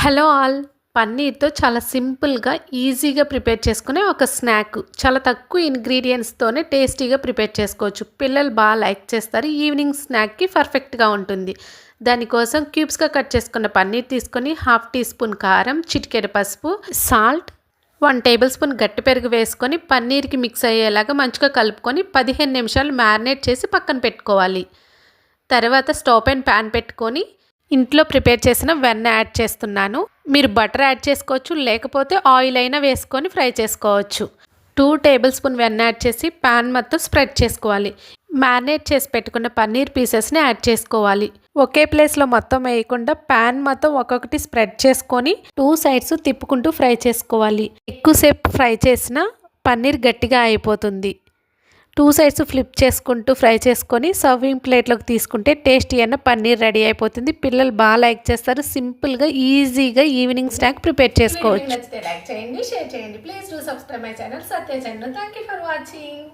Hello all. పన్నీర్‌తో చాలా సింపుల్‌గా, ఈజీగా ప్రిపేర్ చేసుకునే ఒక స్నాక్. చాలా తక్కువ ఇంగ్రీడియెంట్స్‌తోనే టేస్టీగా ప్రిపేర్ చేసుకోవచ్చు. పిల్లలు లైక్ చేస్తారు. ఈవినింగ్ స్నాక్‌కి పర్ఫెక్ట్‌గా ఉంటుంది. దానికోసం క్యూబ్స్‌గా కట్ చేసుకున్న పన్నీర్ తీసుకొని, హాఫ్ టీ స్పూన్ కారం, చిటికెడు పసుపు, సాల్ట్, 1 టేబుల్ స్పూన్ గట్టి పెరుగు వేసుకొని పన్నీర్‌కి మిక్స్ అయ్యేలాగా మంచిగా కలుపుకొని 15 నిమిషాలు మ్యారినేట్ చేసి పక్కన పెట్టుకోవాలి. తర్వాత స్టవ్ పైన ప్యాన్ పెట్టుకొని ఇంట్లో ప్రిపేర్ చేసిన వెన్న యాడ్ చేస్తున్నాను. మీరు బటర్ యాడ్ చేసుకోవచ్చు, లేకపోతే ఆయిల్ అయినా వేసుకొని ఫ్రై చేసుకోవచ్చు. 2 టేబుల్ స్పూన్ వెన్న యాడ్ చేసి ప్యాన్ మొత్తం స్ప్రెడ్ చేసుకోవాలి. మ్యారినేట్ చేసి పెట్టుకున్న పన్నీర్ పీసెస్ని యాడ్ చేసుకోవాలి. ఒకే ప్లేస్లో మొత్తం వేయకుండా ప్యాన్ మొత్తం ఒక్కొక్కటి స్ప్రెడ్ చేసుకొని 2 సైడ్స్ తిప్పుకుంటూ ఫ్రై చేసుకోవాలి. ఎక్కువసేపు ఫ్రై చేసినా పన్నీర్ గట్టిగా అయిపోతుంది. 2 సైడ్స్ ఫ్లిప్ చేసుకుంటూ ఫ్రై చేసుకొని సర్వింగ్ ప్లేట్లోకి తీసుకుంటే టేస్టీ అయిన పన్నీర్ రెడీ అయిపోతుంది. పిల్లలు లైక్ చేస్తారు. సింపుల్గా, ఈజీగా ఈవినింగ్ స్నాక్ ప్రిపేర్ చేసుకోవచ్చు. నచ్చితే లైక్ చేయండి, షేర్ చేయండి. Please do subscribe my channel Satya channel. Thank you for watching.